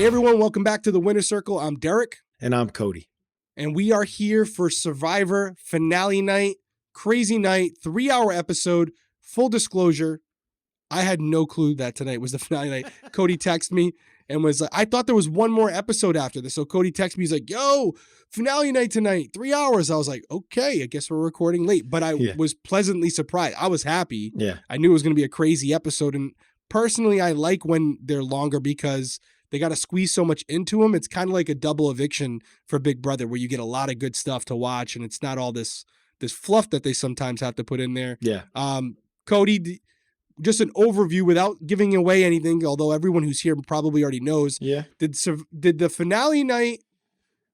Hey everyone, welcome back to the Winner Circle. I'm Derrick. And I'm Cody. And we are here for Survivor finale night. Crazy night, 3-hour episode. Full disclosure, I had no clue that tonight was the finale night. Cody texted me and was like, I thought there was one more episode after this. So Cody texted me, he's like, yo, finale night tonight, 3 hours. I was like, okay, I guess we're recording late. But I was pleasantly surprised. I was happy. Yeah. I knew it was going to be a crazy episode. And personally, I like when they're longer because they got to squeeze so much into them. It's kind of like a double eviction for Big Brother where you get a lot of good stuff to watch and it's not all this fluff that they sometimes have to put in there. Yeah. Cody, just an overview without giving away anything, although everyone who's here probably already knows. Yeah. Did the finale night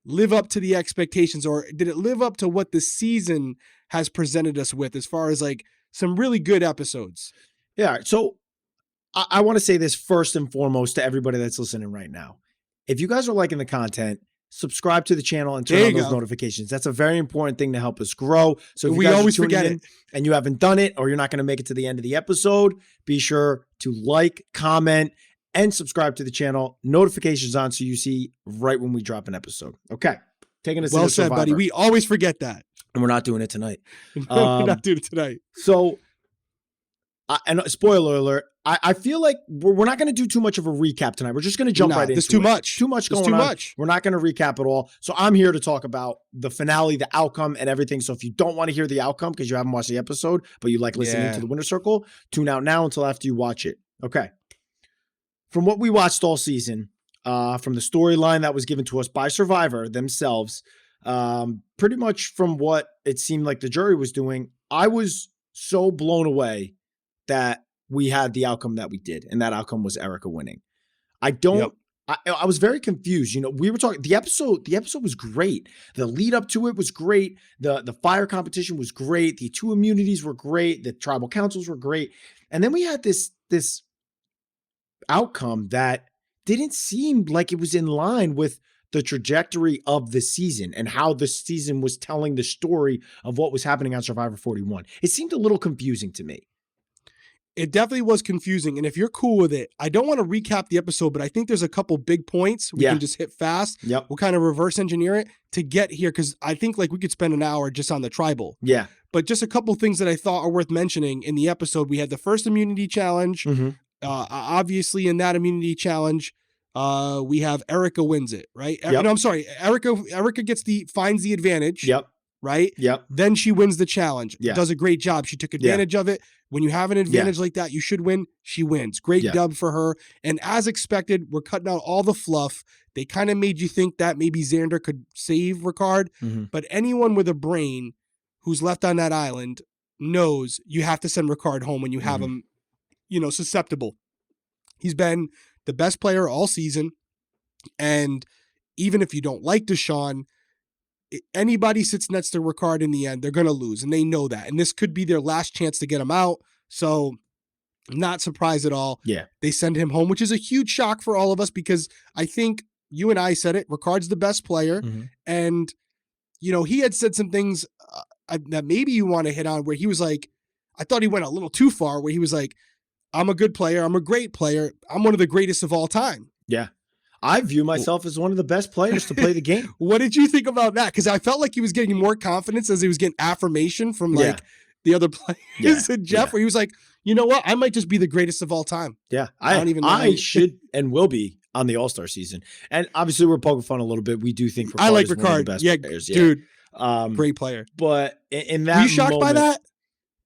live up to the expectations, or did it live up to what the season has presented us with as far as like some really good episodes? Yeah. So I want to say this first and foremost to everybody that's listening right now. If you guys are liking the content, subscribe to the channel and turn on those notifications. That's a very important thing to help us grow. So if you guys always forget it and you haven't done it, or you're not going to make it to the end of the episode, be sure to like, comment, and subscribe to the channel. Notifications on so you see right when we drop an episode. Okay. Taking us well said, buddy. We always forget that. And we're not doing it tonight. We're not doing it tonight. So, and spoiler alert, I feel like we're not going to do too much of a recap tonight. We're just going to jump right into it. There's too much. Too much going on. We're not going to recap it all. So I'm here to talk about the finale, the outcome, and everything. So if you don't want to hear the outcome because you haven't watched the episode, but you like listening to the Winner Circle, tune out now until after you watch it. Okay. From what we watched all season, from the storyline that was given to us by Survivor themselves, pretty much from what it seemed like the jury was doing, I was so blown away that we had the outcome that we did, and that outcome was Erica winning. I was very confused. You know, we were talking, the episode was great. The lead up to it was great. The fire competition was great. The 2 immunities were great. The tribal councils were great. And then we had this outcome that didn't seem like it was in line with the trajectory of the season and how the season was telling the story of what was happening on Survivor 41. It seemed a little confusing to me. It definitely was confusing. And if you're cool with it, I don't want to recap the episode, but I think there's a couple big points we can just hit fast. Yep. We'll kind of reverse engineer it to get here, because I think like we could spend an hour just on the tribal. Yeah. But just a couple things that I thought are worth mentioning in the episode. We had the first immunity challenge. Mm-hmm. Obviously, in that immunity challenge, we have Erica wins it, right? Yep. No, I'm sorry. Erica finds the advantage. Yep. Right? Yep. Then she wins the challenge. Yeah. Does a great job. She took advantage of it. When you have an advantage like that, you should win. She wins. Great dub for her. And as expected, we're cutting out all the fluff. They kind of made you think that maybe Xander could save Ricard. Mm-hmm. But anyone with a brain who's left on that island knows you have to send Ricard home when you have him, susceptible. He's been the best player all season. And even if you don't like Deshaun, anybody sits next to Ricard in the end, they're going to lose, and they know that. And this could be their last chance to get him out. So I'm not surprised at all. Yeah. They send him home, which is a huge shock for all of us, because I think you and I said it, Ricard's the best player. Mm-hmm. And, he had said some things that maybe you want to hit on, where he was like, I thought he went a little too far, where he was like, I'm a good player. I'm a great player. I'm one of the greatest of all time. Yeah. I view myself as one of the best players to play the game. What did you think about that? Because I felt like he was getting more confidence as he was getting affirmation from the other players and Jeff, where he was like, you know what? I might just be the greatest of all time. Yeah. I don't even know. I should and will be on the All-Star season. And obviously we're poking fun a little bit. We do think Ricard I like is Ricard. One of the best players. Dude. Great player. But in that Were you shocked by that?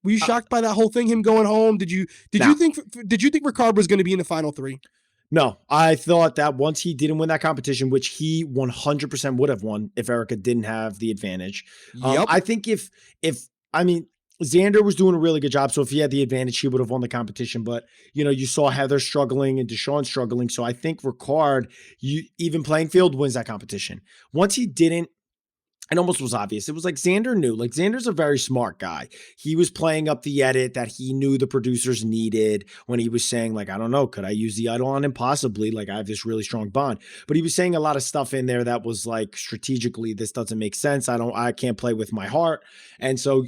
Were you shocked by that whole thing, him going home? Did you think Ricard was going to be in the final 3? No, I thought that once he didn't win that competition, which he 100% would have won if Erica didn't have the advantage. I think if Xander was doing a really good job, so if he had the advantage, he would have won the competition. But, you saw Heather struggling and Deshaun struggling. So I think Ricard, even playing field, wins that competition. Once he didn't, it almost was obvious. It was like Xander knew. Like, Xander's a very smart guy. He was playing up the edit that he knew the producers needed when he was saying, like, I don't know, could I use the idol on him? Possibly. Like, I have this really strong bond. But he was saying a lot of stuff in there that was like, strategically, this doesn't make sense. I can't play with my heart. And so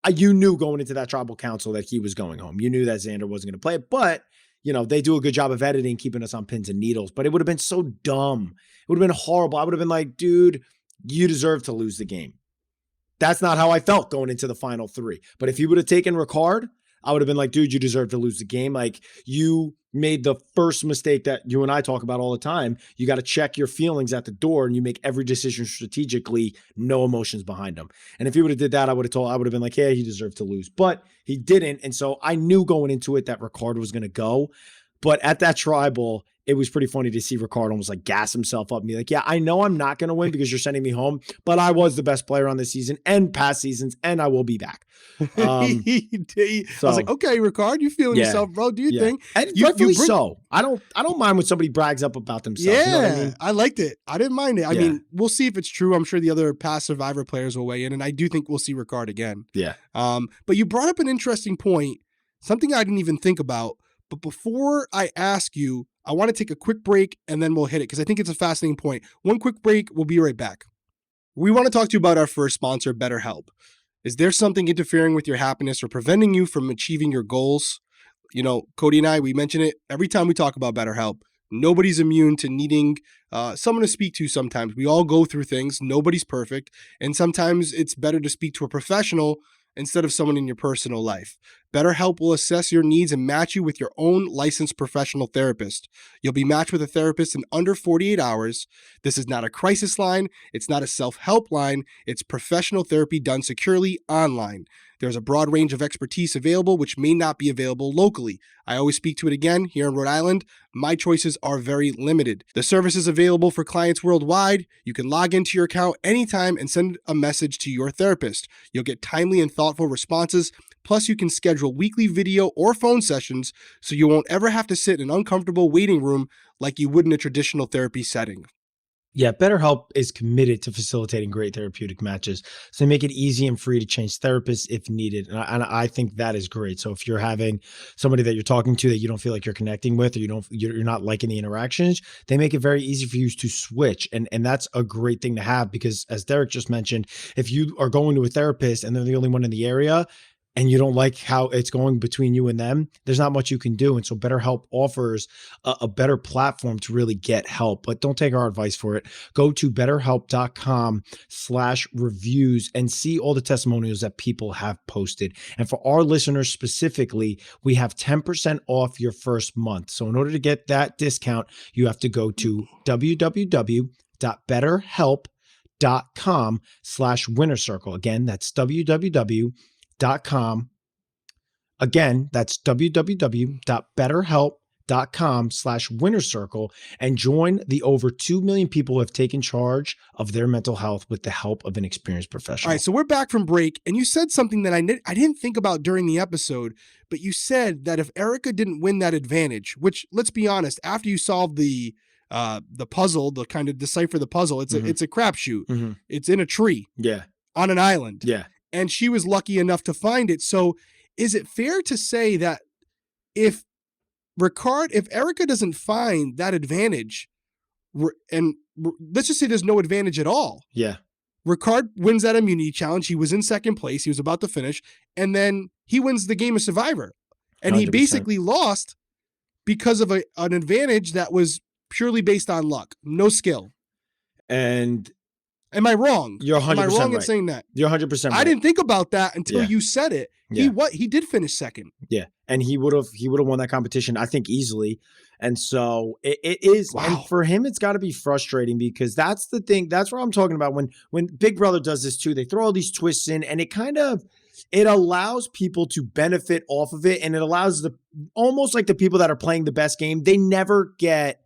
you knew going into that tribal council that he was going home. You knew that Xander wasn't going to play it, but they do a good job of editing, keeping us on pins and needles, but it would have been so dumb. It would have been horrible. I would have been like, dude, you deserve to lose the game. That's not how I felt going into the final 3. But if he would have taken Ricard, I would have been like, dude, you deserve to lose the game. Like, you made the first mistake that you and I talk about all the time. You got to check your feelings at the door, and you make every decision strategically, no emotions behind them. And if he would have did that, I would have been like, yeah, he deserved to lose. But he didn't. And so I knew going into it that Ricard was going to go. But at that tribal, it was pretty funny to see Ricard almost like gas himself up and be like, yeah, I know I'm not going to win because you're sending me home, but I was the best player on this season and past seasons, and I will be back. I was like, okay, Ricard, you feeling yourself, bro? Do your thing. And rightfully so. I don't mind when somebody brags up about themselves. Yeah, you know what I mean? I liked it. I didn't mind it. I mean, we'll see if it's true. I'm sure the other past Survivor players will weigh in, and I do think we'll see Ricard again. Yeah. But you brought up an interesting point, something I didn't even think about. But before I ask you, I want to take a quick break and then we'll hit it because I think it's a fascinating point. One quick break. We'll be right back. We want to talk to you about our first sponsor, BetterHelp. Is there something interfering with your happiness or preventing you from achieving your goals? Cody and I, we mention it every time we talk about BetterHelp. Nobody's immune to needing someone to speak to sometimes. We all go through things. Nobody's perfect. And sometimes it's better to speak to a professional instead of someone in your personal life. BetterHelp will assess your needs and match you with your own licensed professional therapist. You'll be matched with a therapist in under 48 hours. This is not a crisis line. It's not a self-help line. It's professional therapy done securely online. There's a broad range of expertise available, which may not be available locally. I always speak to it again here in Rhode Island. My choices are very limited. The service is available for clients worldwide. You can log into your account anytime and send a message to your therapist. You'll get timely and thoughtful responses. Plus, you can schedule weekly video or phone sessions so you won't ever have to sit in an uncomfortable waiting room like you would in a traditional therapy setting. Yeah, BetterHelp is committed to facilitating great therapeutic matches. So they make it easy and free to change therapists if needed. And I think that is great. So if you're having somebody that you're talking to that you don't feel like you're connecting with, or you're not liking the interactions, they make it very easy for you to switch. And that's a great thing to have because, as Derrick just mentioned, if you are going to a therapist and they're the only one in the area, and you don't like how it's going between you and them, there's not much you can do. And so BetterHelp offers a better platform to really get help, but don't take our advice for it. Go to betterhelp.com/reviews and see all the testimonials that people have posted. And for our listeners specifically, we have 10% off your first month. So in order to get that discount, you have to go to www.betterhelp.com/winnercircle. Again, that's www.betterhelp.com. Again, that's www.betterhelp.com/winnercircle and join the over 2 million people who have taken charge of their mental health with the help of an experienced professional. All right, so we're back from break, and you said something that I didn't think about during the episode, but you said that if Erica didn't win that advantage, which, let's be honest, after you solve the puzzle, the kind of decipher the puzzle, it's a crapshoot. Mm-hmm. It's in a tree. Yeah. On an island. Yeah. And she was lucky enough to find it. So is it fair to say that if Erica doesn't find that advantage, and let's just say there's no advantage at all. Yeah. Ricard wins that immunity challenge. He was in second place. He was about to finish. And then he wins the game of Survivor. And 100%. He basically lost because of an advantage that was purely based on luck, no skill. And am I wrong? You're 100% Am I wrong right. in saying that? You're 100% right. I didn't think about that until you said it. Yeah. He did finish second. Yeah. And he would have won that competition, I think, easily. And so it is. Wow. And for him, it's got to be frustrating because that's the thing. That's what I'm talking about. When Big Brother does this too, they throw all these twists in and it allows people to benefit off of it. And it allows almost like the people that are playing the best game, they never get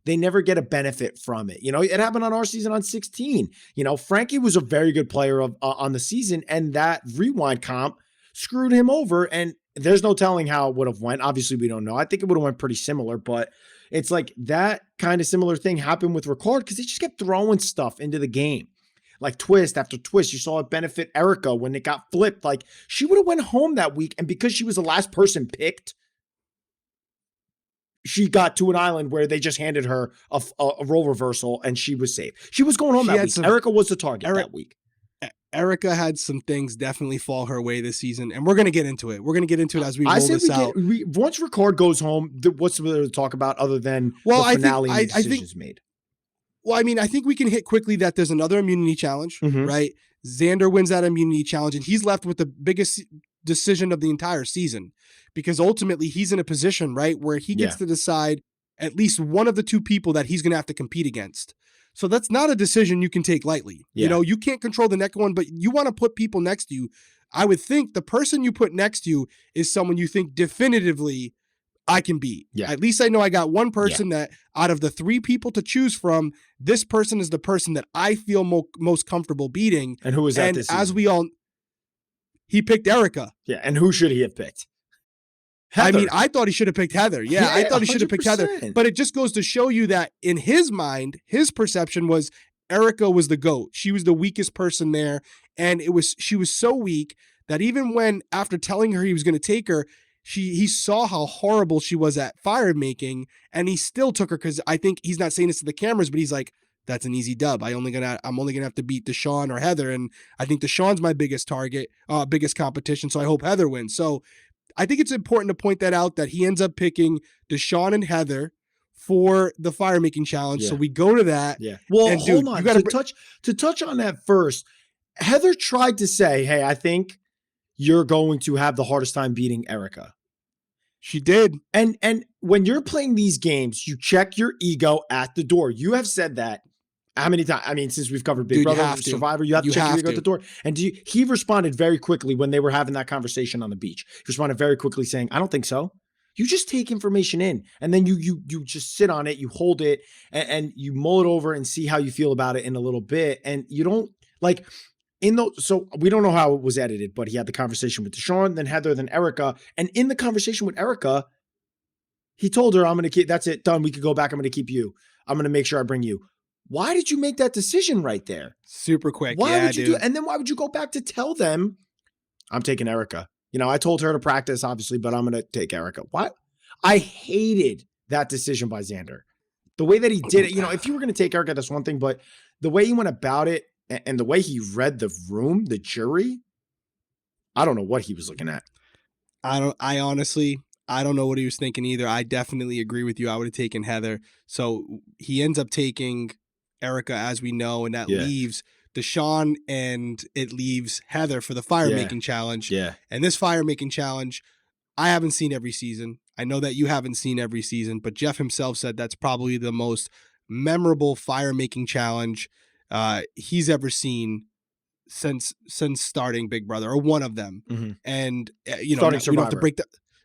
a benefit from it. It happened on our season on 16. Frankie was a very good player on the season, and that rewind comp screwed him over. And there's no telling how it would have went. Obviously, we don't know. I think it would have went pretty similar, but it's like that kind of similar thing happened with Ricard because they just kept throwing stuff into the game. Like twist after twist. You saw it benefit Erica when it got flipped. Like she would have went home that week, and because she was the last person picked, she got to an island where they just handed her a role reversal and she was safe. She was going home that week. Erica was the target that week. Erica had some things definitely fall her way this season, and we're going to get into it. We're going to get into it as we roll this out. Once Ricard goes home, what's there to talk about other than the finale and the decisions made? Well, I mean, I think we can hit quickly that there's another immunity challenge, right? Xander wins that immunity challenge, and he's left with the biggest decision of the entire season, because ultimately he's in a position, right, where he gets to decide at least one of the two people that he's going to have to compete against. So that's not a decision you can take lightly. You know, you can't control the next one, but you want to put people next to you. I would think the person you put next to you is someone you think definitively I can beat. At least I know I got one person that out of the three people to choose from, this person is the person that I feel most comfortable beating. And who was that this season? As we all, he picked Erica. Yeah, and who should he have picked? Heather. I mean, I thought he should have picked Heather. Yeah, I thought he should have picked Heather. But it just goes to show you that in his mind, his perception was Erica was the GOAT. She was the weakest person there. And she was so weak that even when, after telling her he was going to take her, he saw how horrible she was at fire making, and he still took her, because I think he's not saying this to the cameras, but he's like, that's an easy dub. I'm only gonna have to beat Deshawn or Heather, and I think Deshawn's my biggest target, biggest competition. So I hope Heather wins. So I think it's important to point that out, that he ends up picking Deshawn and Heather for the fire making challenge. So we go to that. Yeah. Well, and hold on. To touch on that first, Heather tried to say, "Hey, I think you're going to have the hardest time beating Erica." She did. And when you're playing these games, you check your ego at the door. You have said that. How many times? I mean, since we've covered Big Brother, Survivor, you have to check your ego at the door. And he responded very quickly when they were having that conversation on the beach. He responded very quickly saying, "I don't think so. You just take information in, and then you just sit on it, you hold it, and you mull it over and see how you feel about it in a little bit. And you don't like so we don't know how it was edited, but he had the conversation with Deshawn, then Heather, then Erica. And in the conversation with Erica, he told her, I'm going to keep, that's it, done. We could go back. I'm going to keep you. I'm going to make sure I bring you. Why did you make that decision right there? Super quick. Why would you do it? And then why would you go back to tell them, I'm taking Erica? You know, I told her to practice, obviously, but I'm going to take Erica. Why? I hated that decision by Xander. The way that he did it, you know, if you were going to take Erica, that's one thing, but the way he went about it and the way he read the room, the jury, I don't know what he was looking at. I honestly don't know what he was thinking either. I definitely agree with you. I would have taken Heather. So he ends up taking Erica, as we know, and that leaves Deshawn, and it leaves Heather for the fire making challenge. Yeah. And this fire making challenge, I haven't seen every season. I know that you haven't seen every season, but Jeff himself said that's probably the most memorable fire making challenge he's ever seen since starting Big Brother, or one of them. Mm-hmm. And you know, we don't have to break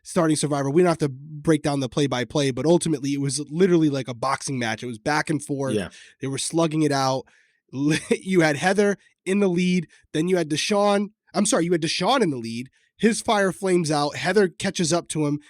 starting Survivor. We don't have to break down the play-by-play, but ultimately it was literally like a boxing match. It was back and forth. Yeah. They were slugging it out. You had Heather in the lead. Then you had Deshawn. You had Deshawn in the lead. His fire flames out. Heather catches up to him.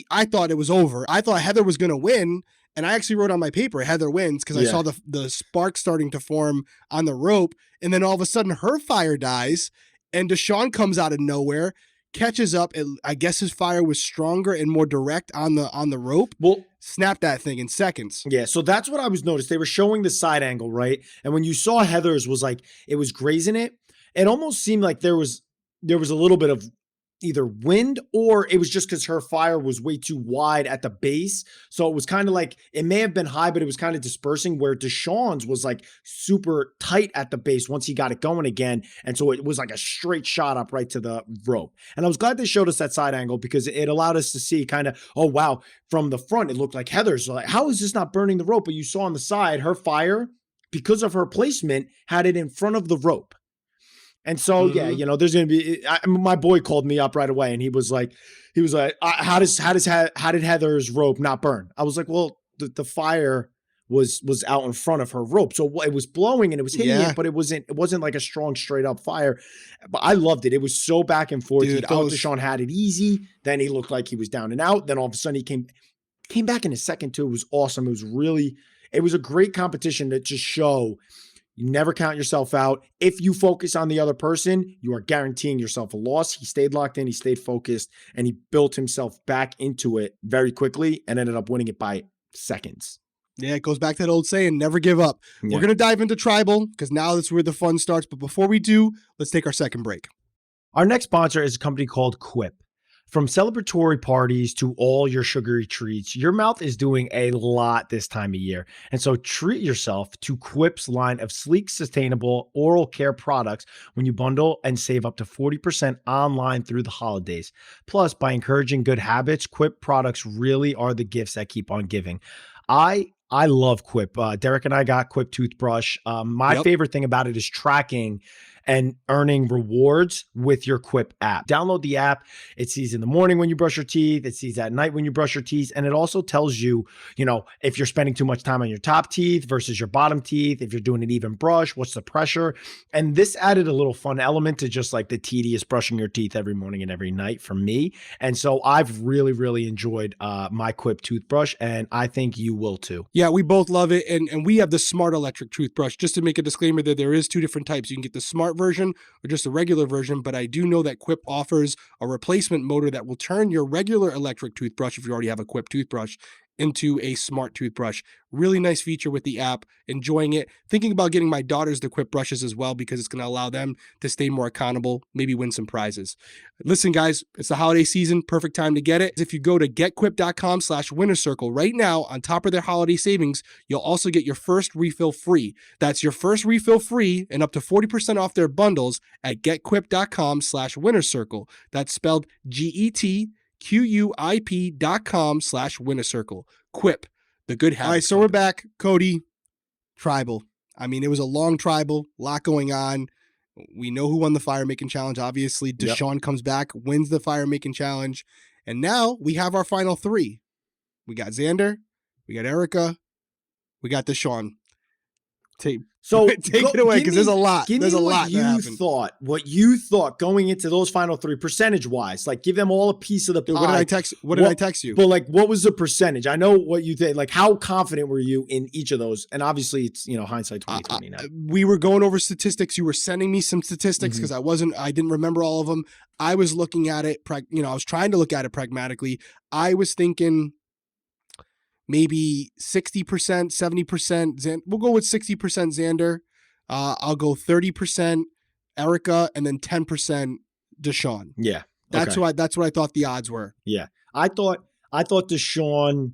I thought it was over. I thought Heather was going to win. And I actually wrote on my paper, Heather wins, because I saw the spark starting to form on the rope. And then all of a sudden her fire dies, and Deshawn comes out of nowhere, catches up. I guess his fire was stronger and more direct on the rope. Well, snapped that thing in seconds. Yeah, so that's what I was noticed. They were showing the side angle, right? And when you saw Heather's was like, it was grazing it, it almost seemed like there was a little bit of either wind, or it was just because her fire was way too wide at the base. So it was kind of like, it may have been high, but it was kind of dispersing, where Deshawn's was like super tight at the base once he got it going again. And so it was like a straight shot up right to the rope. And I was glad they showed us that side angle, because it allowed us to see kind of, oh, wow, from the front, it looked like Heather's like, how is this not burning the rope? But you saw on the side, her fire, because of her placement, had it in front of the rope. And so, yeah, you know, there's going to be, my boy called me up right away, and he was like, how did Heather's rope not burn? I was like, well, the fire was out in front of her rope. So it was blowing and it was hitting it, but it wasn't like a strong straight up fire. But I loved it. It was so back and forth. Dude, he thought Deshawn had it easy. Then he looked like he was down and out. Then all of a sudden he came back in a second too. It was awesome. It was a great competition to just show you never count yourself out. If you focus on the other person, you are guaranteeing yourself a loss. He stayed locked in, he stayed focused, and he built himself back into it very quickly and ended up winning it by seconds. Yeah, it goes back to that old saying, never give up. Yeah. We're going to dive into tribal because now that's where the fun starts. But before we do, let's take our second break. Our next sponsor is a company called Quip. From celebratory parties to all your sugary treats, your mouth is doing a lot this time of year. And so treat yourself to Quip's line of sleek, sustainable oral care products when you bundle and save up to 40% online through the holidays. Plus, by encouraging good habits, Quip products really are the gifts that keep on giving. I love Quip. Derrick and I got Quip toothbrush. My favorite thing about it is tracking and earning rewards with your Quip app. Download the app. It sees in the morning when you brush your teeth. It sees at night when you brush your teeth. And it also tells you, if you're spending too much time on your top teeth versus your bottom teeth, if you're doing an even brush, what's the pressure. And this added a little fun element to just like the tedious brushing your teeth every morning and every night for me. And so I've really, really enjoyed my Quip toothbrush, and I think you will too. Yeah, we both love it. And we have the smart electric toothbrush. Just to make a disclaimer that there is two different types. You can get the smart version or just a regular version, but I do know that Quip offers a replacement motor that will turn your regular electric toothbrush, if you already have a Quip toothbrush, into a smart toothbrush. Really nice feature with the app. Enjoying it. Thinking about getting my daughters the Quip brushes as well because it's going to allow them to stay more accountable, maybe win some prizes. Listen, guys, it's the holiday season. Perfect time to get it. If you go to getquip.com/winnercircle right now, on top of their holiday savings, you'll also get your first refill free. That's your first refill free and up to 40% off their bundles at getquip.com/winnercircle. That's spelled GETQUIP.com/winnercircle. Quip, the good habit. All right, so we're back. Cody, tribal. I mean, it was a long tribal, a lot going on. We know who won the fire making challenge. Obviously, Deshaun comes back, wins the fire making challenge. And now we have our final three. We got Xander, we got Erica, we got Deshaun. Take it away because there's a lot. There's a lot. What you thought going into those final three, percentage wise, like give them all a piece of the pie. What did I text you? But like, what was the percentage? I know what you think. Like, how confident were you in each of those? And obviously, it's hindsight 2020 now. We were going over statistics. You were sending me some statistics because I didn't remember all of them. I was looking at it. I was trying to look at it pragmatically. I was thinking maybe 60%, 70%. We'll go with 60% Xander. I'll go 30% Erica, and then 10% Deshaun. Yeah, that's what I thought the odds were. Yeah, I thought Deshaun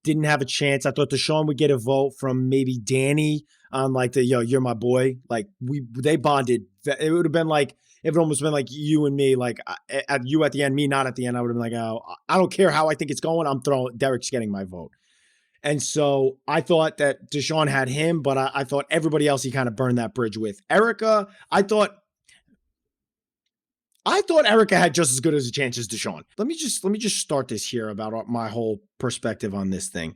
didn't have a chance. I thought Deshaun would get a vote from maybe Danny on like you're my boy. Like they bonded. It would have been like if it almost been like you and me, like at you at the end, me not at the end. I would have been like, oh, I don't care how I think it's going. I'm throwing Derrick's getting my vote. And so I thought that Deshaun had him, but I thought everybody else he kind of burned that bridge with. Erica, I thought Erica had just as good as a chance as Deshaun. Let me just start this here about my whole perspective on this thing.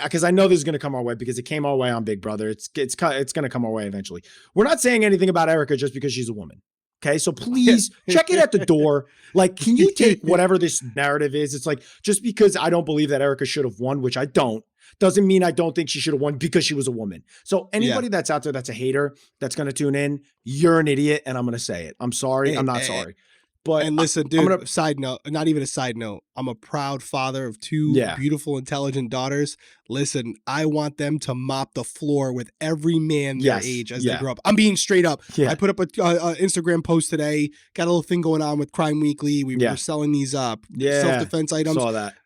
Because I know this is going to come our way because it came our way on Big Brother. It's going to come our way eventually. We're not saying anything about Erica just because she's a woman. Okay, so please check it at the door. Like, can you take whatever this narrative is? It's like, just because I don't believe that Erica should have won, which I don't, doesn't mean I don't think she should have won because she was a woman. So anybody that's out there that's a hater that's going to tune in, you're an idiot, and I'm going to say it. I'm sorry. I'm not sorry. But listen, dude, side note, not even a side note. I'm a proud father of two beautiful, intelligent daughters. Listen, I want them to mop the floor with every man their age as they grow up. I'm being straight up. Yeah. I put up a Instagram post today. Got a little thing going on with Crime Weekly. We were selling these self-defense items. Saw that.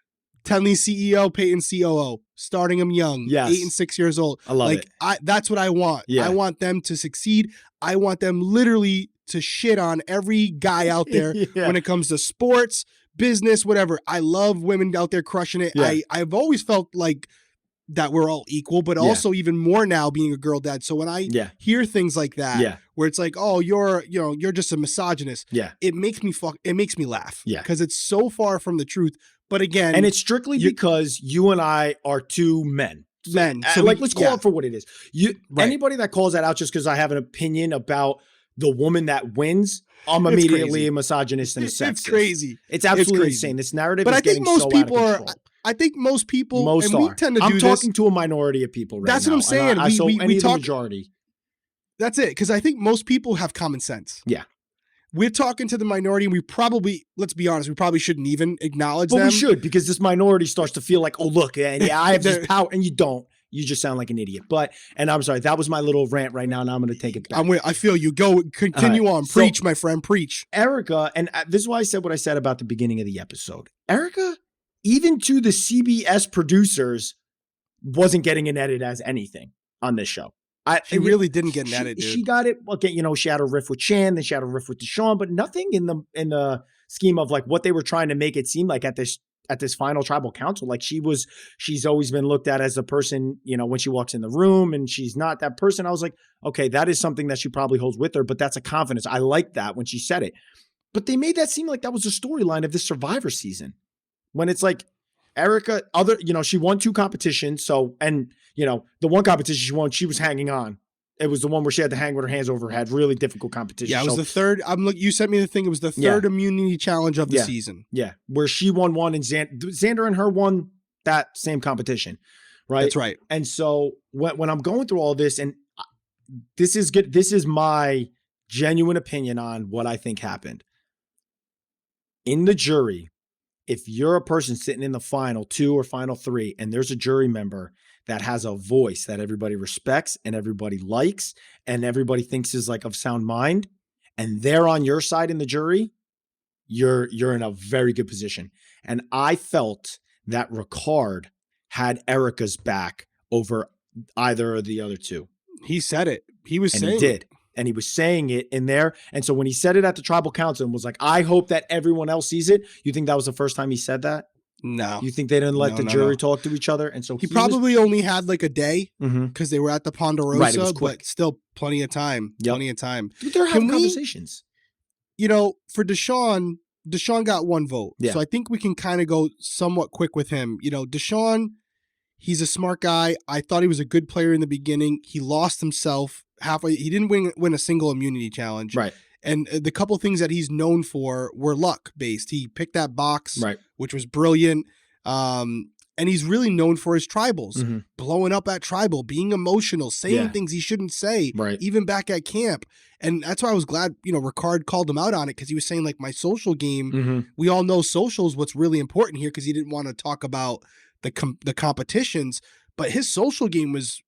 Tenley CEO, Peyton COO, starting them young, 8 and 6 years old. I love it. That's what I want. Yeah. I want them to succeed. I want them literally to shit on every guy out there when it comes to sports, business, whatever. I love women out there crushing it. Yeah. I've always felt like that we're all equal, but also even more now being a girl dad. So when I hear things like that, where it's like, oh, you're just a misogynist. Yeah. It makes me laugh. Yeah. Because it's so far from the truth. But again, and it's strictly because you and I are two men. So let's call it for what it is. Anybody that calls that out just because I have an opinion about the woman that wins, I'm immediately a misogynist and a sexist. It's crazy. It's absolutely insane. This narrative is getting so out of control. I think most people, we tend to do this. I'm talking to a minority of people right now. That's what I'm saying. We talk majority. That's it. Because I think most people have common sense. Yeah. we're talking to the minority, and we probably, let's be honest, we probably shouldn't even acknowledge But them. we should, because this minority starts to feel like, oh, look, and yeah, I have this power, and you don't. You just sound like an idiot. And I'm sorry, that was my little rant right now, and I'm going to take it back. I feel you. Go, continue on. Preach, my friend, preach. Erica, and this is why I said what I said about the beginning of the episode. Erica, even to the CBS producers, wasn't getting an edit as anything on this show. She really didn't get an edit, dude. She got it. Okay, she had a riff with Shan, then she had a riff with Deshaun, but nothing in the scheme of like what they were trying to make it seem like at this final tribal council. Like she's always been looked at as a person, when she walks in the room, and she's not that person. I was like, okay, that is something that she probably holds with her, but that's a confidence. I like that when she said it. But they made that seem like that was the storyline of this Survivor season. When it's like Erica, she won 2 competitions. So, and the one competition she won, she was hanging on. It was the one where she had to hang with her hands over her head. Really difficult competition. Yeah, it was the third. You sent me the thing. It was the third immunity challenge of the season. Yeah, where she won one, and Xander and her won that same competition. Right. That's right. And so when I'm going through all this, and this is good. This is my genuine opinion on what I think happened. In the jury, if you're a person sitting in the final 2 or final 3, and there's a jury member that has a voice that everybody respects and everybody likes and everybody thinks is like of sound mind, and they're on your side in the jury, you're in a very good position. And I felt that Ricard had Erica's back over either of the other 2. He said it. He was saying he did. And he was saying it in there. And so when he said it at the tribal council and was like, I hope that everyone else sees it. You think that was the first time he said that? No. You think they didn't let the jury talk to each other? And so he probably only had like a day because they were at the Ponderosa, right, it was quick. But still plenty of time. Yep. Plenty of time. Dude, they're having conversations. For Deshaun got 1 vote. Yeah. So I think we can kind of go somewhat quick with him. Deshaun, he's a smart guy. I thought he was a good player in the beginning. He lost himself halfway. He didn't win a single immunity challenge. Right. And the couple things that he's known for were luck based. He picked that box, right, which was brilliant. And he's really known for his tribals, blowing up at tribal, being emotional, saying things he shouldn't say, right, even back at camp. And that's why I was glad, Ricard called him out on it, because he was saying, like, my social game, we all know social is what's really important here, because he didn't want to talk about the competitions, but his social game was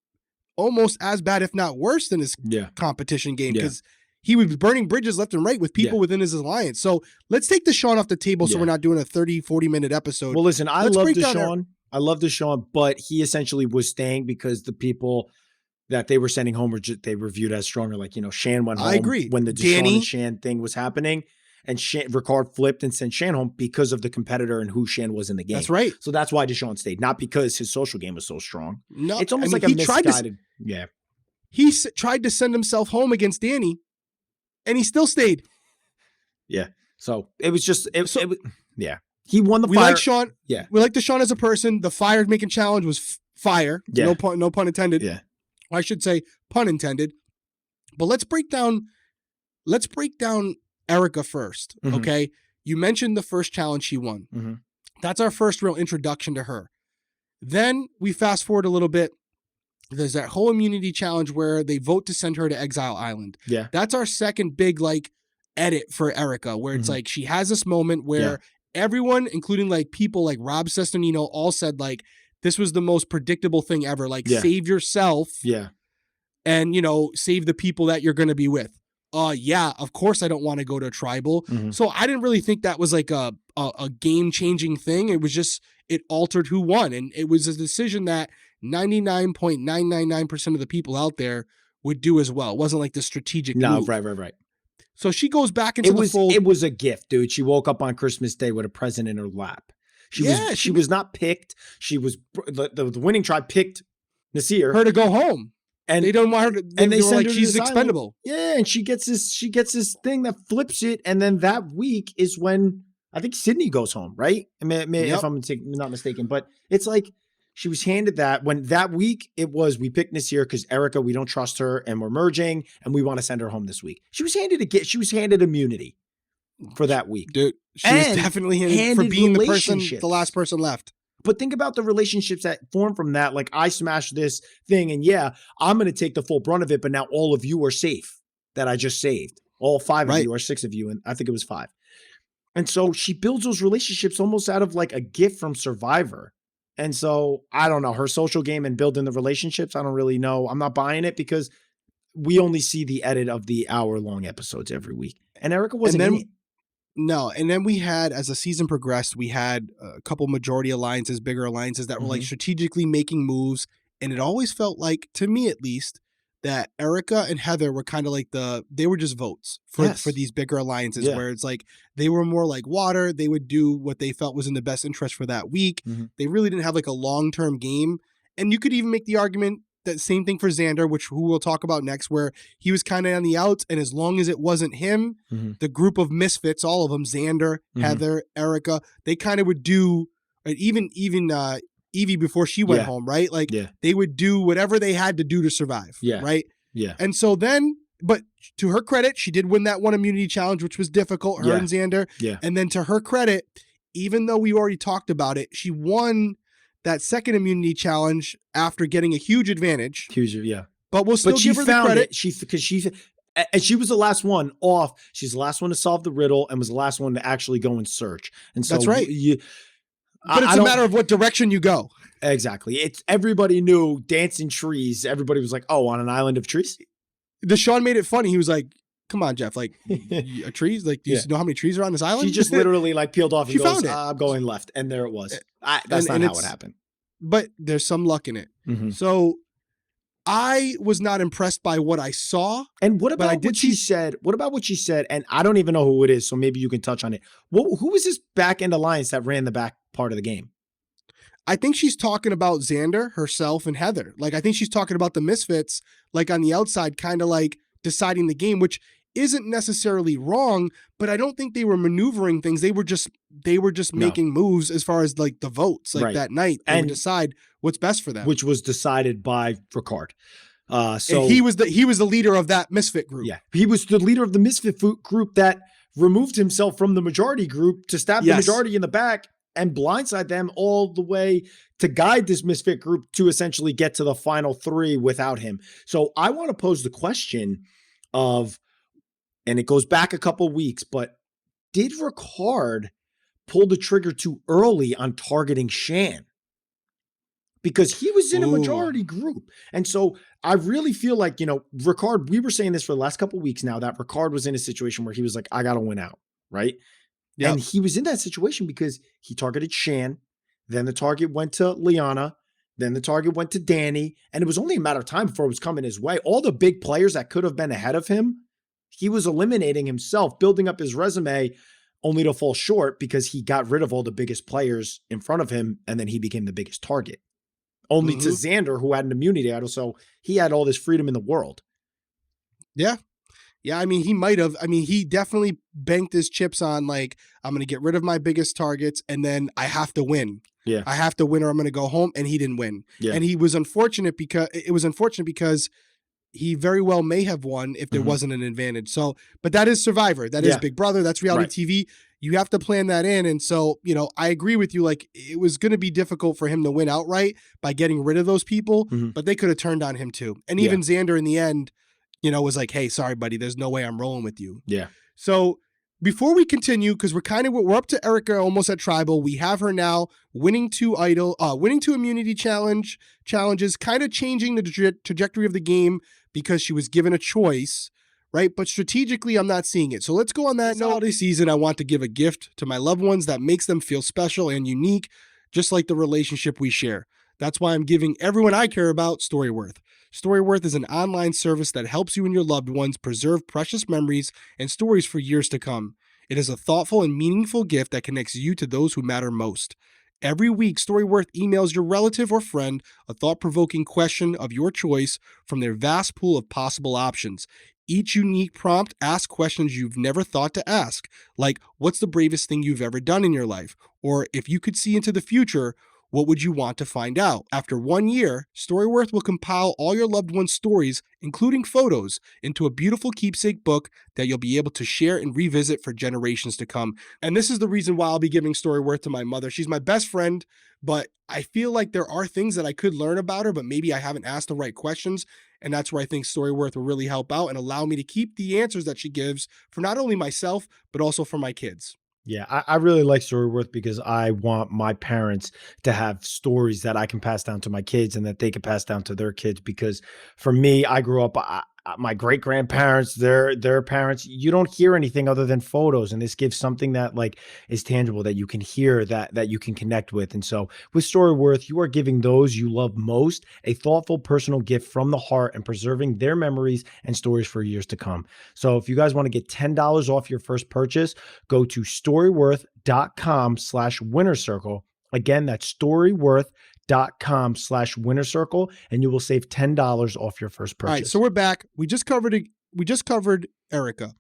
almost as bad, if not worse, than his competition game, because he was burning bridges left and right with people within his alliance. So let's take Deshaun off the table so we're not doing a 30, 40-minute episode. Well, listen, I love Deshaun, but he essentially was staying because the people that they were sending home they were viewed as stronger. Like, Shan went home. I agree. When the Deshaun and Shan thing was happening, and Ricard flipped and sent Shan home because of the competitor and who Shan was in the game. That's right. So that's why Deshaun stayed, not because his social game was so strong. No, it's almost like a misguided. He tried to send himself home against Danny, and he still stayed. Yeah. So it was just He won the fire. We like Sean. Yeah. We like Deshaun as a person. The fire making challenge was fire. Yeah. No pun intended. Yeah. I should say pun intended. But let's break down Erica first. Okay. You mentioned the first challenge she won. That's our first real introduction to her. Then we fast forward a little bit. There's that whole immunity challenge where they vote to send her to Exile Island. Yeah. That's our second big edit for Erica, where it's like she has this moment where everyone, including people like Rob Sesternino, all said this was the most predictable thing ever. Save yourself. Yeah. And save the people that you're going to be with. Of course I don't want to go to tribal. So I didn't really think that was a game-changing thing. It was just, it altered who won. And it was a decision that 99.999% of the people out there would do as well. It wasn't like the strategic move. Right. So she goes back into the fold. It was a gift, dude. She woke up on Christmas Day with a present in her lap. She was not picked. She was, the winning tribe picked Nasir. Her to go home. And they don't want her to, and they send her she's expendable. Yeah, and she gets this thing that flips it, and then that week is when I think Sydney goes home, right? If I'm not mistaken, but it's like she was handed that when that week it was, we picked Nasir because Erica, we don't trust her, and we're merging, and we want to send her home this week. She was handed immunity for that week, dude. She was definitely handed for being the last person left. But think about the relationships that form from that. Like, I smashed this thing, and I'm going to take the full brunt of it, but now all of you are safe that I just saved. all 5 of you or 6 of you. And I think it was 5. And so she builds those relationships almost out of like a gift from Survivor. And so I don't know, her social game and building the relationships, I don't really know. I'm not buying it because we only see the edit of the hour-long episodes every week. And Erica wasn't in it. No, and then we had, as the season progressed, we had a couple majority alliances, bigger alliances that were like strategically making moves. And it always felt like, to me at least, that Erica and Heather were kind of like they were just votes for these bigger alliances, where it's like they were more like water. They would do what they felt was in the best interest for that week. They really didn't have like a long-term game. And you could even make the argument that same thing for Xander, who we'll talk about next, where he was kind of on the outs. And as long as it wasn't him, the group of misfits, all of them, Xander, Heather, Erica, they kind of would do, even Evie before she went home, right? Like they would do whatever they had to do to survive, right? Yeah. And so then, but to her credit, she did win that one immunity challenge, which was difficult, her and Xander. Yeah. And then to her credit, even though we already talked about it, she won that second immunity challenge after getting a huge advantage. But we'll still give her the credit. She was the last one off. She's the last one to solve the riddle and was the last one to actually go and search. And so that's right. But it's a matter of what direction you go. Exactly. Everybody knew dancing trees. Everybody was like, oh, on an island of trees? Deshaun made it funny. He was like, come on, Jeff, like trees? Like, do you know how many trees are on this island? She just literally like peeled off and goes, I'm going left. And there it was. That's not how it happened. But there's some luck in it. So I was not impressed by what I saw. And what about what she said? What about what she said? And I don't even know who it is, so maybe you can touch on it. Who was this back end alliance that ran the back part of the game? I think she's talking about Xander, herself, and Heather. Like, I think she's talking about the misfits, like on the outside, kind of like deciding the game, which isn't necessarily wrong, but I don't think they were maneuvering things. They were just making moves as far as like the votes, like that night, and decide what's best for them, which was decided by Ricard. So and he was the leader of that misfit group. Yeah, he was the leader of the misfit group that removed himself from the majority group to stab the majority in the back and blindside them all the way to guide this misfit group to essentially get to the final 3 without him. So I want to pose the question of, and it goes back a couple weeks, but did Ricard pull the trigger too early on targeting Shan? Because he was in a majority group. And so I really feel like, Ricard, we were saying this for the last couple of weeks now, that Ricard was in a situation where he was like, I got to win out, right? Yep. And he was in that situation because he targeted Shan, then the target went to Liana, then the target went to Danny, and it was only a matter of time before it was coming his way. All the big players that could have been ahead of him, he was eliminating himself, building up his resume, only to fall short because he got rid of all the biggest players in front of him, and then he became the biggest target. Only to Xander, who had an immunity idol, so he had all this freedom in the world. Yeah. Yeah, I mean, he might have. I mean, he definitely banked his chips on, like, I'm going to get rid of my biggest targets, and then I have to win. Yeah. I have to win or I'm going to go home, and he didn't win. Yeah. And it was unfortunate because he very well may have won if there wasn't an advantage. So, but that is Survivor. That is Big Brother. That's reality TV. You have to plan that in. And so, I agree with you. Like, it was going to be difficult for him to win outright by getting rid of those people, but they could have turned on him too. And even Xander in the end, was like, hey, sorry, buddy, there's no way I'm rolling with you. Yeah. So before we continue, because we're up to Erica almost at Tribal. We have her now winning 2 immunity challenges, kind of changing the trajectory of the game because she was given a choice, right? But strategically, I'm not seeing it. So let's go on that note. This season, I want to give a gift to my loved ones that makes them feel special and unique, just like the relationship we share. That's why I'm giving everyone I care about StoryWorth. StoryWorth is an online service that helps you and your loved ones preserve precious memories and stories for years to come. It is a thoughtful and meaningful gift that connects you to those who matter most. Every week, StoryWorth emails your relative or friend a thought-provoking question of your choice from their vast pool of possible options. Each unique prompt asks questions you've never thought to ask, like, what's the bravest thing you've ever done in your life? Or if you could see into the future, what would you want to find out? After 1 year, StoryWorth will compile all your loved ones' stories, including photos, into a beautiful keepsake book that you'll be able to share and revisit for generations to come. And this is the reason why I'll be giving StoryWorth to my mother. She's my best friend, but I feel like there are things that I could learn about her, but maybe I haven't asked the right questions. And that's where I think StoryWorth will really help out and allow me to keep the answers that she gives for not only myself, but also for my kids. Yeah, I really like StoryWorth because I want my parents to have stories that I can pass down to my kids and that they can pass down to their kids. Because for me, I grew up, my great grandparents, their parents, you don't hear anything other than photos. And this gives something that like is tangible that you can hear, that you can connect with. And so with StoryWorth, you are giving those you love most a thoughtful, personal gift from the heart and preserving their memories and stories for years to come. So if you guys want to get $10 off your first purchase, go to storyworth.com/winner circle. Again, that's storyworth.com/winner circle, and you will save $10 off your first purchase. All right, so we're back. We just covered Erica,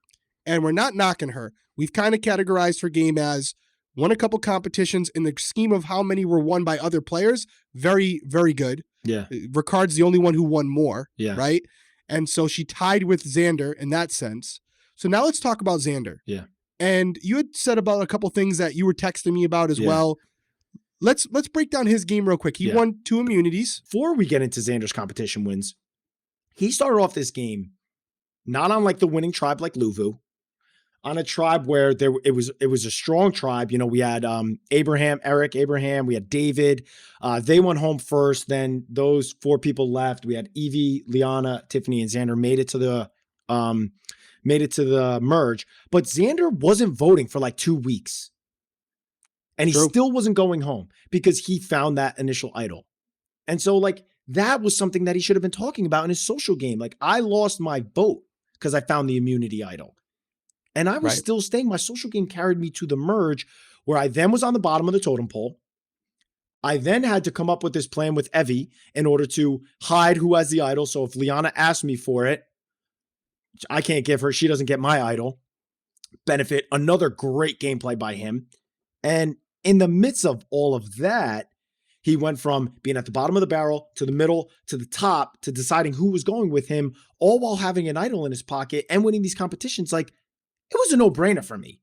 and we're not knocking her. We've kind of categorized her game as won a couple competitions in the scheme of how many were won by other players. Very, very good. Yeah. Ricard's the only one who won more. Yeah. Right. And so she tied with Xander in that sense. So now let's talk about Xander. Yeah. And you had said about a couple things that you were texting me about as well. Let's break down his game real quick. He won 2 immunities. Before we get into Xander's competition wins, he started off this game not on like the winning tribe like Luvu, on a tribe where it was a strong tribe. You know, we had Eric Abraham, we had David. They went home first. Then those 4 people left. We had Evie, Liana, Tiffany, and Xander made it to the merge. But Xander wasn't voting for like 2 weeks. And he still wasn't going home because he found that initial idol. And so like that was something that he should have been talking about in his social game. Like I lost my vote because I found the immunity idol. And I was still staying. My social game carried me to the merge where I then was on the bottom of the totem pole. I then had to come up with this plan with Evie in order to hide who has the idol. So if Liana asked me for it, I can't give her. She doesn't get my idol. Benefit. Another great gameplay by him. And in the midst of all of that, he went from being at the bottom of the barrel to the middle to the top to deciding who was going with him, all while having an idol in his pocket and winning these competitions. Like, it was a no-brainer for me.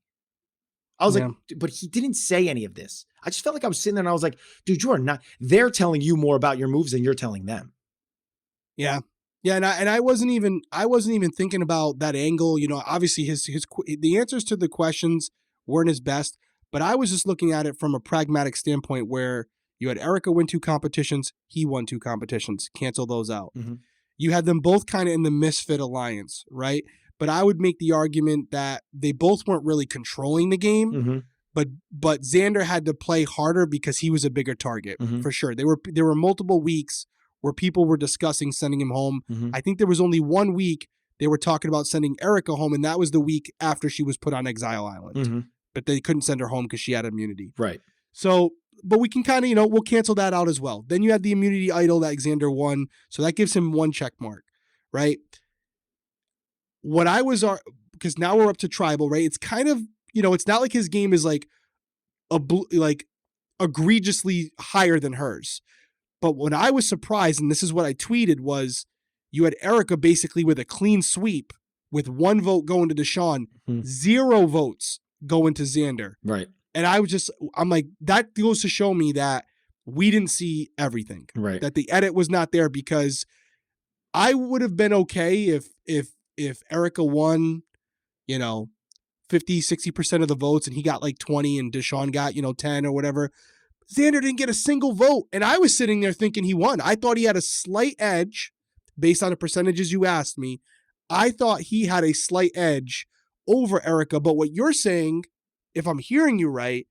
I was like, but he didn't say any of this. I just felt like I was sitting there and I was like, dude, you are not, they're telling you more about your moves than you're telling them. Yeah. Yeah. And I wasn't even thinking about that angle. You know, obviously the answers to the questions weren't his best, but I was just looking at it from a pragmatic standpoint where you had Erica win 2 competitions. He won 2 competitions. Cancel those out. Mm-hmm. You had them both kind of in the misfit alliance, right? But I would make the argument that they both weren't really controlling the game, but Xander had to play harder because he was a bigger target for sure. There were multiple weeks where people were discussing sending him home. I think there was only 1 week they were talking about sending Erica home, and that was the week after she was put on Exile Island. But they couldn't send her home because she had immunity. Right. So, but we can kind of, we'll cancel that out as well. Then you had the immunity idol that Xander won, so that gives him 1 check mark, right? What I was, because now we're up to tribal, right? It's kind of, it's not like his game is like egregiously higher than hers. But when I was surprised, and this is what I tweeted, was you had Erica basically with a clean sweep with 1 vote going to Deshaun, 0 votes going to Xander. Right. And I'm like, that goes to show me that we didn't see everything. Right. That the edit was not there, because I would have been okay if Erica won, 50, 60% of the votes and he got like 20 and Deshaun got, 10 or whatever. Xander didn't get a single vote. And I was sitting there thinking he won. I thought he had a slight edge based on the percentages you asked me. I thought he had a slight edge over Erica. But what you're saying, if I'm hearing you right,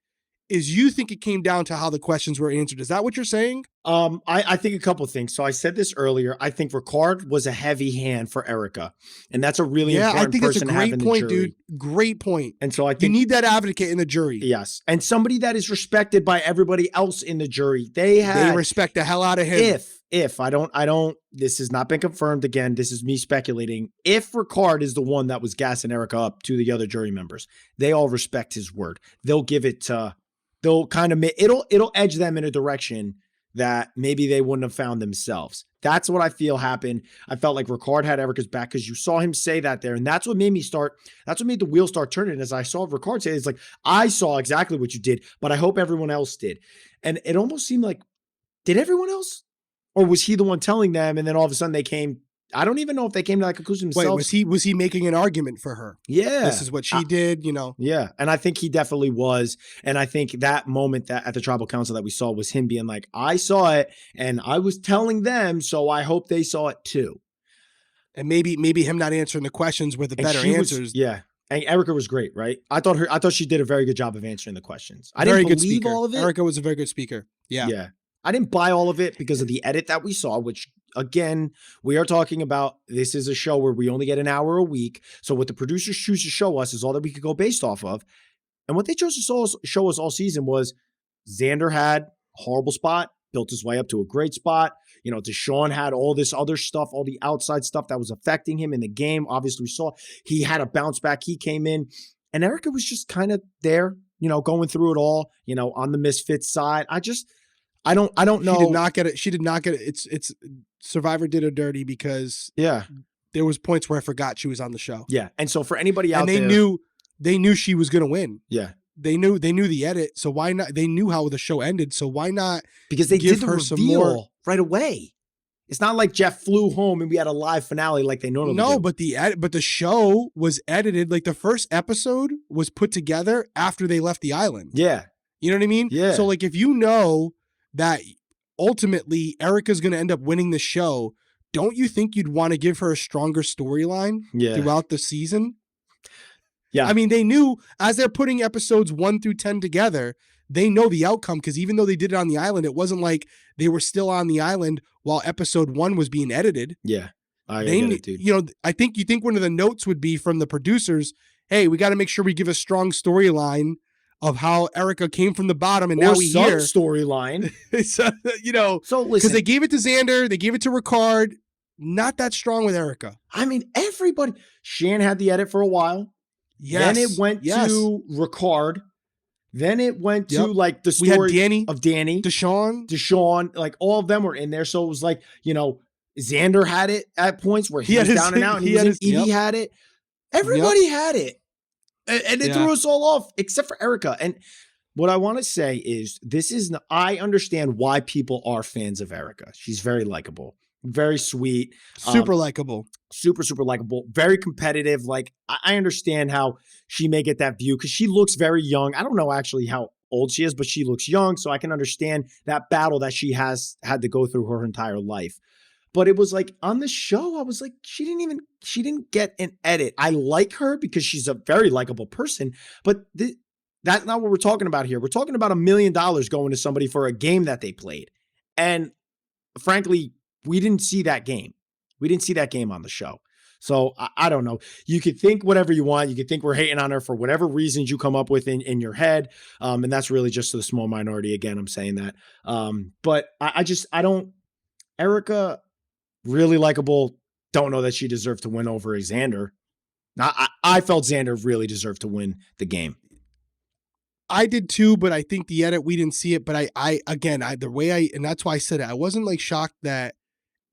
is you think it came down to how the questions were answered. Is that what you're saying? I think a couple of things. So I said this earlier. I think Ricard was a heavy hand for Erica. And that's a really important person to have in the jury. I think that's a great point, dude. Great point. And so I think you need that advocate in the jury. Yes. And somebody that is respected by everybody else in the jury. They respect the hell out of him. If I don't, this has not been confirmed. Again, this is me speculating. If Ricard is the one that was gassing Erica up to the other jury members, they all respect his word. They'll give it to, they'll kind of, it'll edge them in a direction that maybe they wouldn't have found themselves. That's what I feel happened. I felt like Ricard had Erica's back because you saw him say that there. And that's what made the wheels start turning. As I saw Ricard say, it's like, I saw exactly what you did, but I hope everyone else did. And it almost seemed like, did everyone else? Or was he the one telling them? And then all of a sudden they came I don't even know if they came to that conclusion Wait, themselves. was he making an argument for her? Yeah. This is what she did, Yeah. And I think he definitely was. And I think that moment that at the tribal council that we saw was him being like, I saw it and I was telling them, so I hope they saw it too. And maybe him not answering the questions were the better answers. Yeah. And Erica was great, right? I thought she did a very good job of answering the questions. I Very didn't good believe speaker. all of it. Erica was a very good speaker. Yeah. Yeah. I didn't buy all of it because of the edit that we saw, which again, we are talking about, this is a show where we only get an hour a week. So what the producers choose to show us is all that we could go based off of. And what they chose to show us all season was Xander had a horrible spot, built his way up to a great spot. Deshaun had all this other stuff, all the outside stuff that was affecting him in the game. Obviously, we saw he had a bounce back. He came in. And Erica was just kind of there, going through it all, on the misfits side. I don't know. She did not get it. She did not get it. It's Survivor did her dirty because there was points where I forgot she was on the show. Yeah. And so for anybody out there, they knew she was going to win. Yeah. They knew the edit. So why not? They knew how the show ended. So why not? Because they give did the her reveal some more right away. It's not like Jeff flew home and we had a live finale like they normally do. No, but the show was edited. Like the first episode was put together after they left the island. Yeah. You know what I mean? Yeah. So like if you know that ultimately Erica's going to end up winning the show, don't you think you'd want to give her a stronger storyline throughout the season? Yeah. I mean, they knew as they're putting episodes 1 through 10 together, they know the outcome because even though they did it on the island, it wasn't like they were still on the island while episode 1 was being edited. Yeah. I get it, dude. I think one of the notes would be from the producers, hey, we got to make sure we give a strong storyline of how Erica came from the bottom and now we hear storyline. So listen, because they gave it to Xander, they gave it to Ricard, not that strong with Erica. I mean, everybody. Shan had the edit for a while. Yes. Then it went to Ricard. Then it went to like the story of Danny, Deshaun, like all of them were in there. So it was like, Xander had it at points where he was down and out, and Evie had it. Everybody had it. And it threw us all off, except for Erica. And what I want to say is I understand why people are fans of Erica. She's very likable, very sweet. Super likable. Super, super likable. Very competitive. Like, I understand how she may get that view because she looks very young. I don't know actually how old she is, but she looks young. So I can understand that battle that she has had to go through her entire life. But it was like on the show, I was like, she didn't get an edit. I like her because she's a very likable person, but that's not what we're talking about here. We're talking about $1 million going to somebody for a game that they played. And frankly, we didn't see that game. We didn't see that game on the show. So I don't know. You could think whatever you want. You could think we're hating on her for whatever reasons you come up with in your head. And that's really just the small minority. Again, I'm saying that. But I don't, Erica, really likable. Don't know that she deserved to win over Xander. I felt Xander really deserved to win the game. I did too, but I think the edit, we didn't see it. But and that's why I said it. I wasn't like shocked that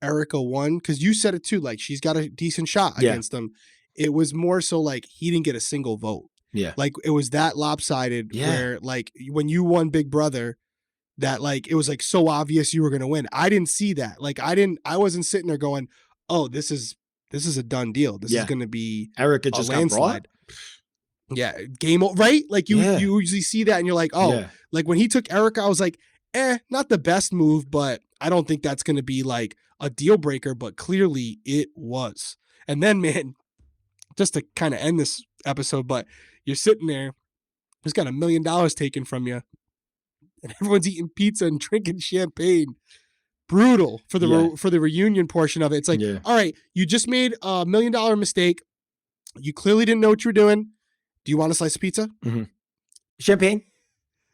Erica won because you said it too. Like she's got a decent shot against him. It was more so like he didn't get a single vote. Yeah. Like it was that lopsided where like when you won Big Brother, that like it was like so obvious you were gonna win. I didn't see that. Like I wasn't sitting there going, oh, this is a done deal. This is gonna be Erica just got brought. Yeah, game over, right? Like you usually see that and you're like, oh, like when he took Erica, I was like, not the best move, but I don't think that's gonna be like a deal breaker, but clearly it was. And then, man, just to kind of end this episode, but you're sitting there, just got $1 million taken from you. And everyone's eating pizza and drinking champagne. Brutal for the reunion portion of it. It's like, all right, you just made $1 million mistake. You clearly didn't know what you were doing. Do you want a slice of pizza? Mm-hmm. Champagne?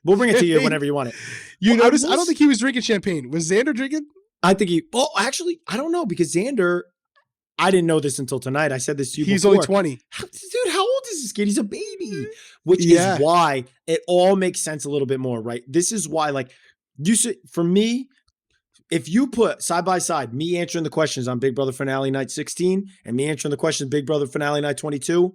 We'll bring it to you whenever you want it. Notice, I don't think he was drinking champagne. Was Xander drinking? I think actually, I don't know because Xander, I didn't know this until tonight. I said this to you He's before. only 20. Dude, how old is this kid? He's a baby. Which is why it all makes sense a little bit more, right? This is why, like, for me, if you put side by side me answering the questions on Big Brother Finale Night 16 and me answering the questions Big Brother Finale Night 22,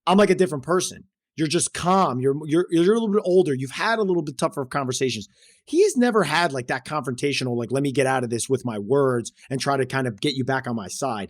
I'm like a different person. You're just calm. You're a little bit older. You've had a little bit tougher conversations. He has never had like that confrontational, like, let me get out of this with my words and try to kind of get you back on my side.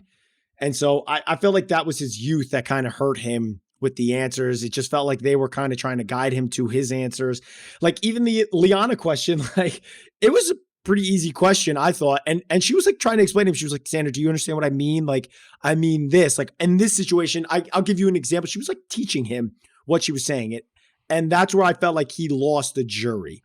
And so I feel like that was his youth that kind of hurt him with the answers. It just felt like they were kind of trying to guide him to his answers. Like even the Liana question, like it was a pretty easy question, I thought. And she was like trying to explain to him. She was like, Sandra, do you understand what I mean? Like, I mean this, like in this situation, I'll give you an example. She was like teaching him what she was saying it. And that's where I felt like he lost the jury.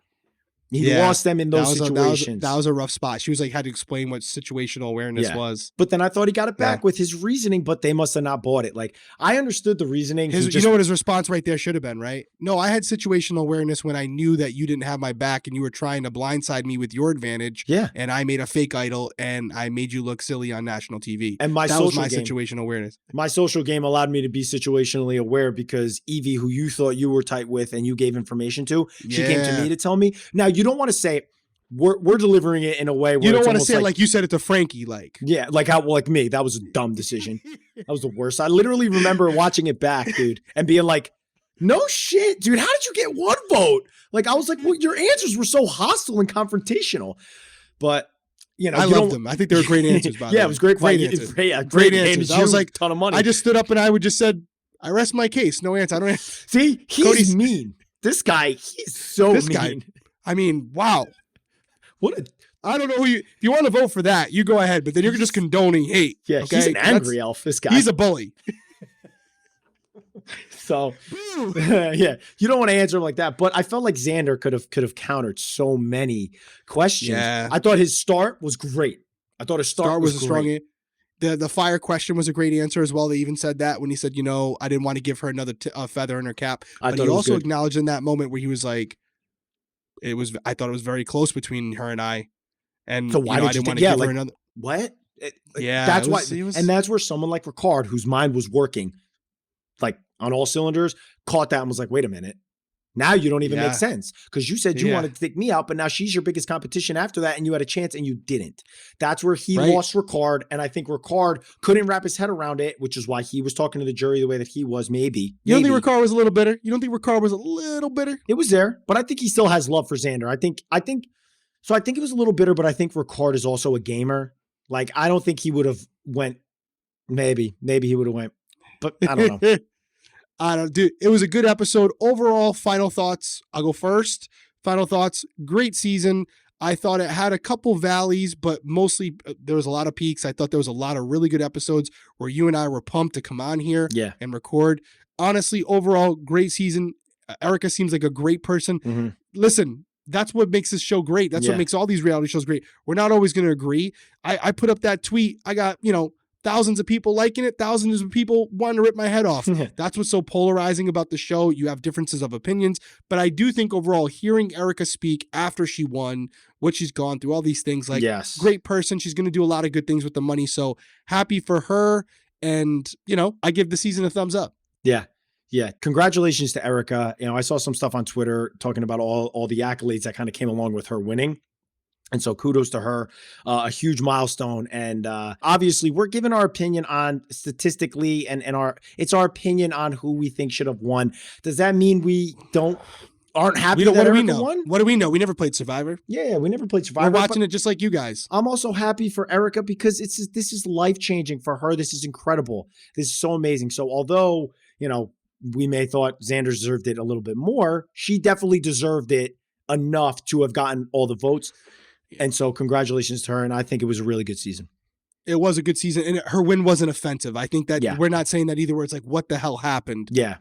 He lost them in those situations. That was a rough spot. She was like, had to explain what situational awareness was. But then I thought he got it back with his reasoning, but they must have not bought it. Like, I understood the reasoning. You know what his response right there should have been, right? No, I had situational awareness when I knew that you didn't have my back and you were trying to blindside me with your advantage. Yeah. And I made a fake idol and I made you look silly on national TV. And that was my situational awareness. My social game allowed me to be situationally aware because Evie, who you thought you were tight with and you gave information to, she came to me to tell me. Now, you don't want to say, we're delivering it in a way where you don't want to say it like you said it to Frankie, like like me. That was a dumb decision. That was the worst. I literally remember watching it back, dude, and being like, "No shit, dude. How did you get one vote?" Like I was like, "Well, your answers were so hostile and confrontational." But you know, I loved them. I think they were great answers. By the way, it was great. Great answers. Great answers. I was like, a ton of money. I just stood up and I would just said, "I rest my case. No answer. I don't." See, he's mean. This guy, he's so mean. Guy, I mean, wow. I don't know who if you want to vote for that, you go ahead, but then you're just condoning hate. Yeah, okay? He's an angry elf, this guy. He's a bully. So, yeah, you don't want to answer him like that. But I felt like Xander could have countered so many questions. Yeah. I thought his start was great. I thought his start was a strong. The fire question was a great answer as well. They even said that when he said, I didn't want to give her another feather in her cap. But he also acknowledged in that moment where he was like, I thought it was very close between her and I. And so why I didn't want to give her another. What? That's why. And that's where someone like Ricard, whose mind was working like on all cylinders, caught that and was like, wait a minute. Now you don't even make sense because you said you wanted to take me out, but now she's your biggest competition after that and you had a chance and you didn't. That's where he lost Ricard. And I think Ricard couldn't wrap his head around it, which is why he was talking to the jury the way that he was. Maybe. You don't think Ricard was a little bitter? You don't think Ricard was a little bitter? It was there, but I think he still has love for Xander. I think it was a little bitter, but I think Ricard is also a gamer. Like, I don't think he would have went. Maybe he would have went, but I don't know. Dude, it was a good episode. Overall, final thoughts. I'll go first. Final thoughts. Great season. I thought it had a couple valleys, but mostly there was a lot of peaks. I thought there was a lot of really good episodes where you and I were pumped to come on here and record. Honestly, overall, great season. Erica seems like a great person. Mm-hmm. Listen, that's what makes this show great. That's what makes all these reality shows great. We're not always going to agree. I put up that tweet. I got, thousands of people liking it, thousands of people wanting to rip my head off. That's what's so polarizing about the show. You have differences of opinions, but I do think overall, hearing Erica speak after she won, what she's gone through, all these things, like great person. She's going to do a lot of good things with the money. So happy for her. And, I give the season a thumbs up. Yeah. Yeah. Congratulations to Erica. I saw some stuff on Twitter talking about all the accolades that kind of came along with her winning. And so kudos to her, a huge milestone. And obviously we're giving our opinion on statistically and it's our opinion on who we think should have won. Does that mean we aren't happy that Erica won? What do we know? We never played Survivor. Yeah, we never played Survivor. We're watching it just like you guys. I'm also happy for Erica because this is life-changing for her. This is incredible. This is so amazing. So although, we may have thought Xander deserved it a little bit more, she definitely deserved it enough to have gotten all the votes. And so congratulations to her. And I think it was a really good season. It was a good season. And her win wasn't offensive. I think that we're not saying that either where it's like, what the hell happened? Yeah.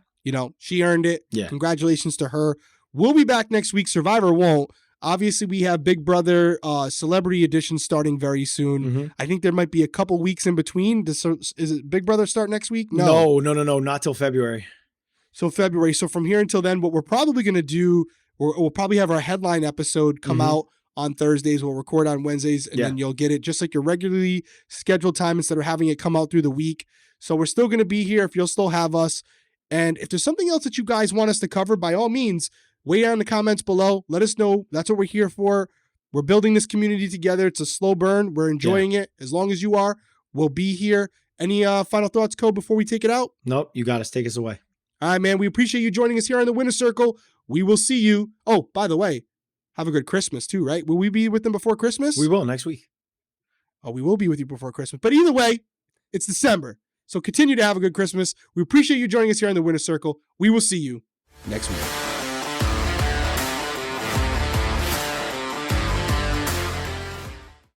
She earned it. Yeah. Congratulations to her. We'll be back next week. Survivor won't. Obviously, we have Big Brother Celebrity Edition starting very soon. Mm-hmm. I think there might be a couple weeks in between. Is it Big Brother start next week? No. Not till February. So February. So from here until then, what we're probably going to do, we'll probably have our headline episode come out on Thursdays. We'll record on Wednesdays, and then you'll get it just like your regularly scheduled time instead of having it come out through the week. So we're still going to be here if you'll still have us. And if there's something else that you guys want us to cover, by all means, weigh down in the comments below. Let us know. That's what we're here for. We're building this community together. It's a slow burn. We're enjoying it. As long as you are, we'll be here. Any final thoughts, Code, before we take it out? Nope. You got us. Take us away. All right, man. We appreciate you joining us here on the Winner Circle. We will see you. Oh, by the way, have a good Christmas too, right? Will we be with them before Christmas? We will next week. Oh, we will be with you before Christmas. But either way, it's December. So continue to have a good Christmas. We appreciate you joining us here on the Winner Circle. We will see you next week.